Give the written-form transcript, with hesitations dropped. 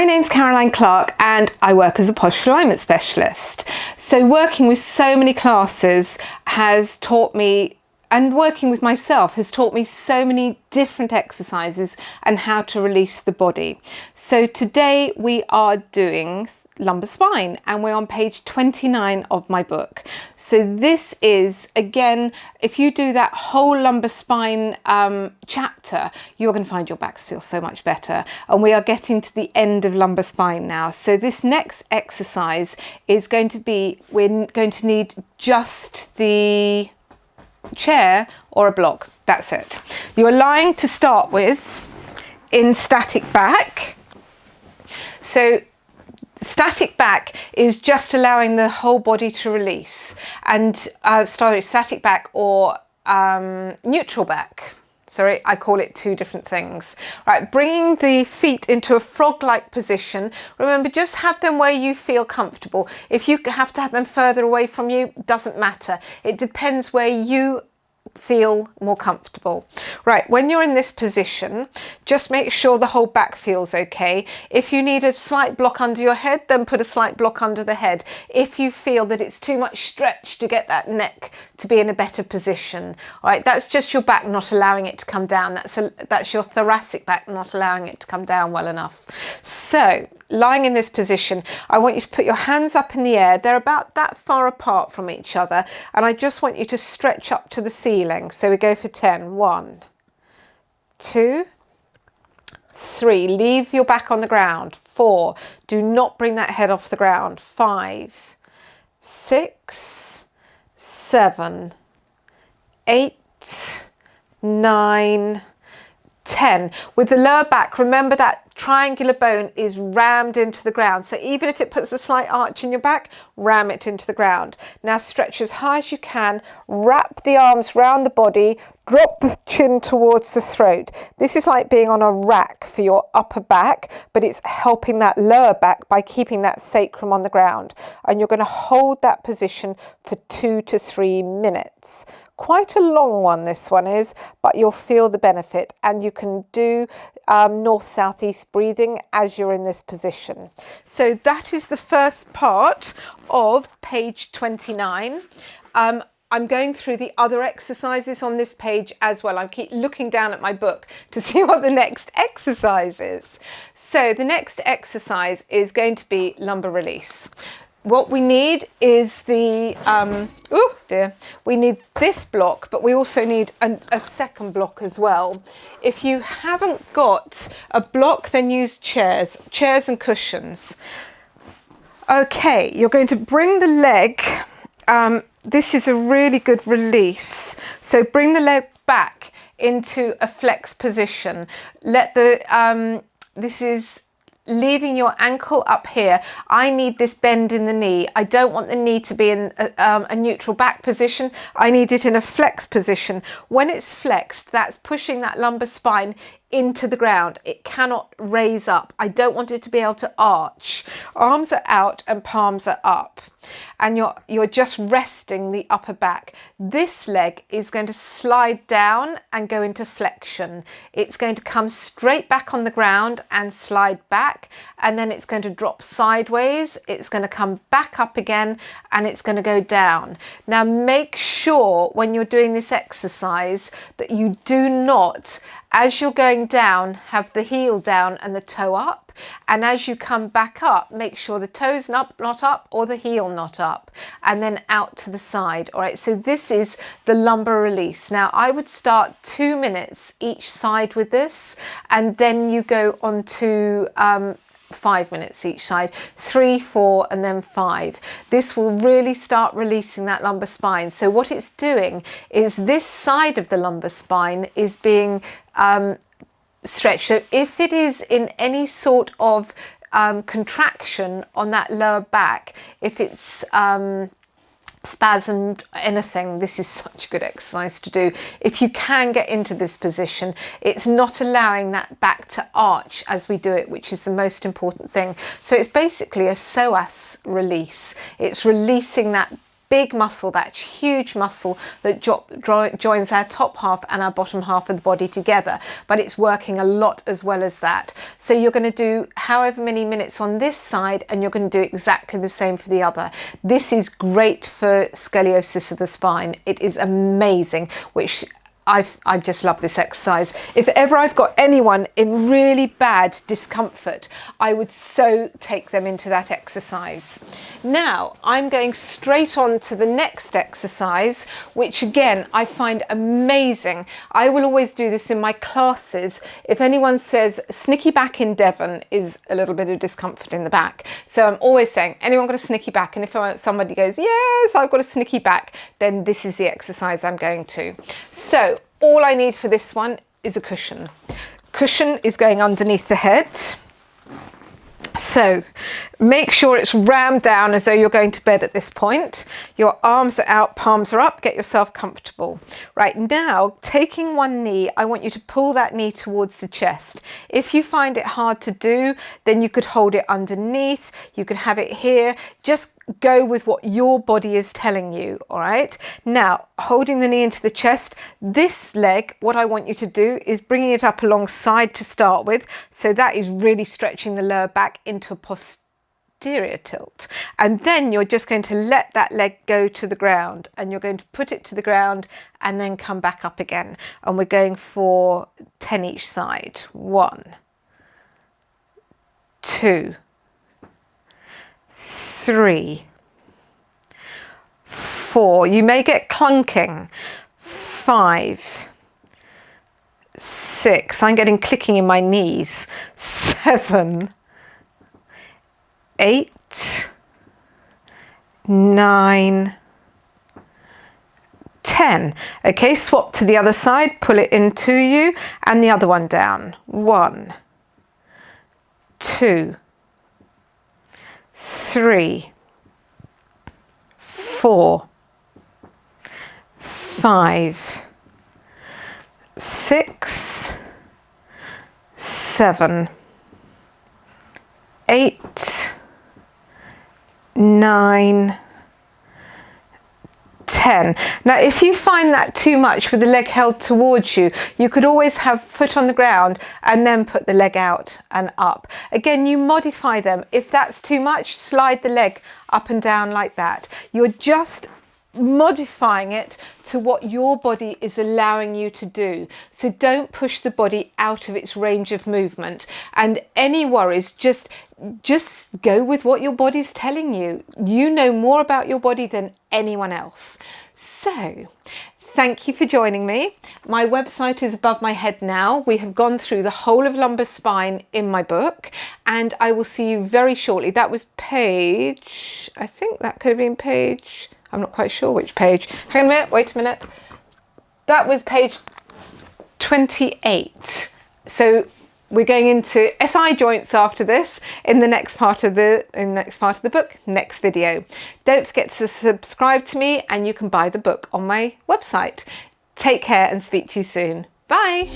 name's Caroline Clark and I work as a posture alignment specialist. So working with so many classes has taught me, and working with myself has taught me so many different exercises and how to release the body. So today we are doing lumbar spine and we're on page 29 of my book. So this is, again, if you do that whole lumbar spine chapter, you're going to find your backs feel so much better. And we are getting to the end of lumbar spine now. So this next exercise is going to be, we're going to need just the chair or a block. That's it. You're lying to start with in static back. So static back is just allowing the whole body to release, and static back or neutral back. Sorry, I call it two different things. Right, bringing the feet into a frog-like position. Remember, just have them where you feel comfortable. If you have to have them further away from you, doesn't matter. It depends where you feel more comfortable. Right, when you're in this position, just make sure the whole back feels okay. If you need a slight block under your head, then put a slight block under the head. If you feel that it's too much stretch to get that neck to be in a better position, all right, that's just your back not allowing it to come down. That's your thoracic back not allowing it to come down well enough. So lying in this position, I want you to put your hands up in the air. They're about that far apart from each other, and I just want you to stretch up to the ceiling. So we go for 10. 1, 2, 3. Leave your back on the ground. 4. Do not bring that head off the ground. 5, 6, 7, 8, 9, 10. With the lower back, remember that triangular bone is rammed into the ground. So even if it puts a slight arch in your back, ram it into the ground. Now stretch as high as you can, wrap the arms round the body, drop the chin towards the throat. This is like being on a rack for your upper back, but it's helping that lower back by keeping that sacrum on the ground. And you're going to hold that position for 2 to 3 minutes. Quite a long one this one is, but you'll feel the benefit, and you can do north-south-east breathing as you're in this position. So that is the first part of page 29. I'm going through the other exercises on this page as well. I keep looking down at my book to see what the next exercise is. So the next exercise is going to be lumbar release. What we need is the, we need this block, but we also need a second block as well. If you haven't got a block, then use chairs and cushions. Okay, you're going to bring the leg, this is a really good release. So bring the leg back into a flex position. Let the, this is leaving your ankle up here. I need this bend in the knee. I don't want the knee to be in a neutral back position. I need it in a flex position. When it's flexed, that's pushing that lumbar spine into the ground. It cannot raise up. I don't want it to be able to arch. Arms are out and palms are up. And you're just resting the upper back. This leg is going to slide down and go into flexion. It's going to come straight back on the ground and slide back, and then it's going to drop sideways. It's going to come back up again, and it's going to go down. Now make sure when you're doing this exercise that you do not, as you're going down, have the heel down and the toe up. And as you come back up, make sure the toe's not up or the heel not up, and then out to the side. All right, so this is the lumbar release. Now I would start 2 minutes each side with this, and then you go on to 5 minutes each side, 3, 4, and then 5. This will really start releasing that lumbar spine. So what it's doing is this side of the lumbar spine is being stretched. So if it is in any sort of contraction on that lower back, if it's spasmed, anything, this is such a good exercise to do. If you can get into this position, it's not allowing that back to arch as we do it, which is the most important thing. So it's basically a psoas release. It's releasing that big muscle, that huge muscle that joins our top half and our bottom half of the body together, but it's working a lot as well as that. So you're going to do however many minutes on this side, and you're going to do exactly the same for the other. This is great for scoliosis of the spine. It is amazing, which I just love this exercise. If ever I've got anyone in really bad discomfort, I would so take them into that exercise. Now I'm going straight on to the next exercise, which again I find amazing. I will always do this in my classes. If anyone says snicky back in Devon is a little bit of discomfort in the back, so I'm always saying, anyone got a snicky back? And if somebody goes, yes, I've got a snicky back, then this is the exercise I'm going to. So all I need for this one is a cushion. Cushion is going underneath the head. So make sure it's rammed down as though you're going to bed at this point. Your arms are out, palms are up, get yourself comfortable. Right now, taking one knee, I want you to pull that knee towards the chest. If you find it hard to do, then you could hold it underneath, you could have it here. Just go with what your body is telling you, all right? Now, holding the knee into the chest, this leg, what I want you to do is bringing it up alongside to start with. So that is really stretching the lower back into a posterior tilt. And then you're just going to let that leg go to the ground, and you're going to put it to the ground and then come back up again. And we're going for 10 each side. 1, 2, 3, 4. You may get clunking. 5, 6. I'm getting clicking in my knees. 7, 8, 9, 10. Okay, swap to the other side, pull it into you, and the other one down. 1, 2, 3, 4, 5, 6, 7, 8, 9, 10. Now, if you find that too much with the leg held towards you, you could always have foot on the ground and then put the leg out and up. Again, you modify them. If that's too much, slide the leg up and down like that. You're just modifying it to what your body is allowing you to do. So don't push the body out of its range of movement. And any worries, just go with what your body's telling you. You know more about your body than anyone else. So thank you for joining me. My website is above my head now. We have gone through the whole of lumbar spine in my book, and I will see you very shortly. That was page, I think that could have been page, I'm not quite sure which page. Hang on a minute, wait a minute. That was page 28. So we're going into SI joints after this in the next part of the book, next video. Don't forget to subscribe to me, and you can buy the book on my website. Take care and speak to you soon. Bye.